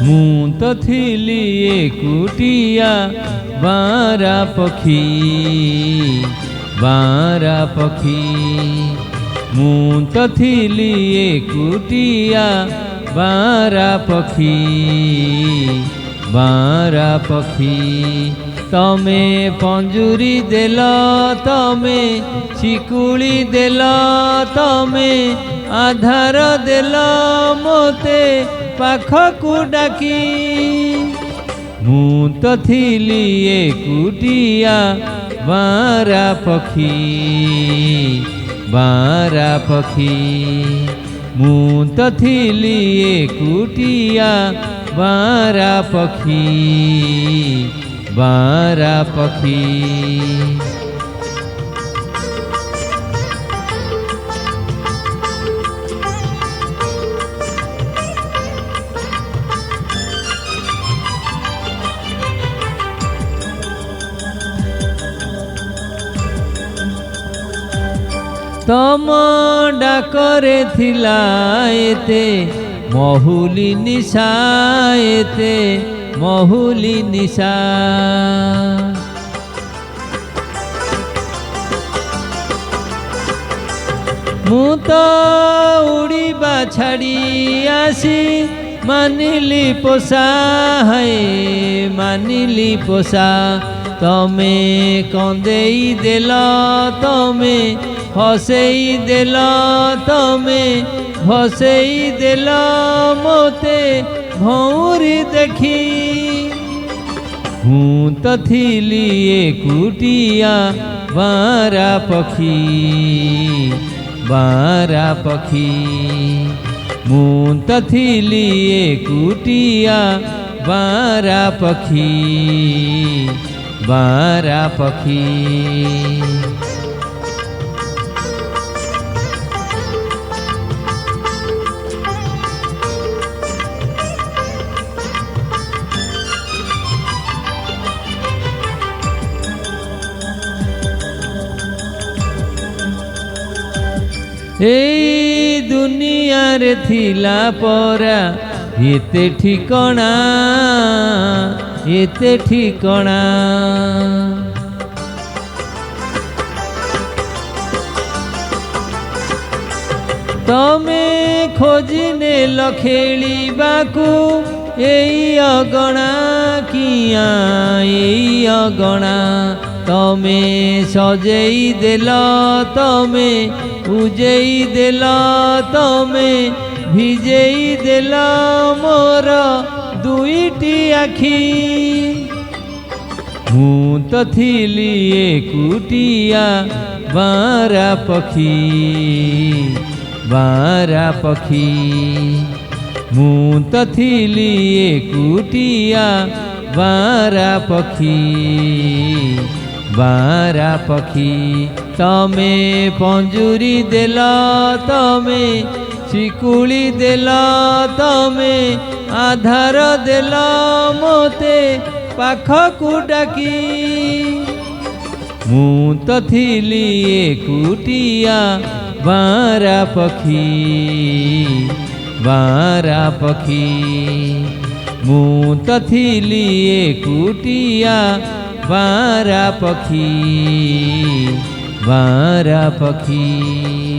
ମୁଁ ତ ଥିଲି ଏକୁଟିଆ ବାରା ପକ୍ଷୀ ବାରା ପକ୍ଷୀ। ମୁଁ ତ ଥିଲି ଏକୁଟିଆ ବାରା ପକ୍ଷୀ ବାରା ପକ୍ଷୀ। ତମେ ପଞ୍ଜୁରୀ ଦେଲ, ତମେ ଶିକୁଳି ଦେଲ, ତମେ ଆଧାର ଦେଲ ମୋତେ ପାଖକୁ ଡାକି। ମୁଁ ତ ଥିଲି ଏକୁଟିଆ ବାରା ପକ୍ଷୀ ବାରା ପକ୍ଷୀ। ମୁଁ ତ ଥିଲି ଏକୁଟିଆ ବାରା ପକ୍ଷୀ ବାରା ପକ୍ଷୀ। ତମ ଡାକରେ ଥିଲା ଏତେ ମହୁଲି ନିଶା, ଏତେ ମହୁଲି ନିଶା। ମୁଁ ତ ଉଡ଼ିବା ଛାଡ଼ି ଆସି ମାନିଲି ପୋଷା, ହାଏ ମାନିଲି ପୋଷା। ତମେ କନ୍ଦେଇ ଦେଲ, ତମେ ହସେଇ ଦେଲ, ତମେ ଭସେଇ ଦେଲ ମୋତେ ଭଉଁରୀ ଦେଖି। ମୁଁ ତ ଥିଲି ଏକୁଟିଆ ବାରା ପକ୍ଷୀ ବାରା ପକ୍ଷୀ। ମୁଁ ତ ଥିଲି ଏକୁଟିଆ ବାରା ପକ୍ଷୀ ବାରା ପକ୍ଷୀ। এই দুনিয়ারে থিলা পরা এতে ঠিকଣା এতে ঠিকଣା। তমে খোঁজি নেল খেলিবাকু এই অগণা কিয়া এই অগণা। তমে সজেই দেল, তমে উজেই দেল, তমে ভিজেই দেল মোর দুইটি আখি। ମୁଁ ତ ଥିଲି ଏକୁଟିଆ ବାରା ପକ୍ଷୀ ବାରା ପକ୍ଷୀ। ମୁଁ ତ ଥିଲି ଏକୁଟିଆ ବାରା ପକ୍ଷୀ ବାରା ପକ୍ଷୀ। ତମେ ପଞ୍ଜୁରୀ ଦେଲ, ତମେ ଶିକୁଳି ଦେଲ, ତମେ ଆଧାର ଦେଲ ମୋତେ ପାଖକୁ ଡାକି। ମୁଁ ତ ଥିଲି ଏକୁଟିଆ ବାରା ପକ୍ଷୀ ବାରା ପକ୍ଷୀ। ମୁଁ ତ ଥିଲି ଏକୁଟିଆ ବାରା ପକ୍ଷୀ ବାରା ପକ୍ଷୀ।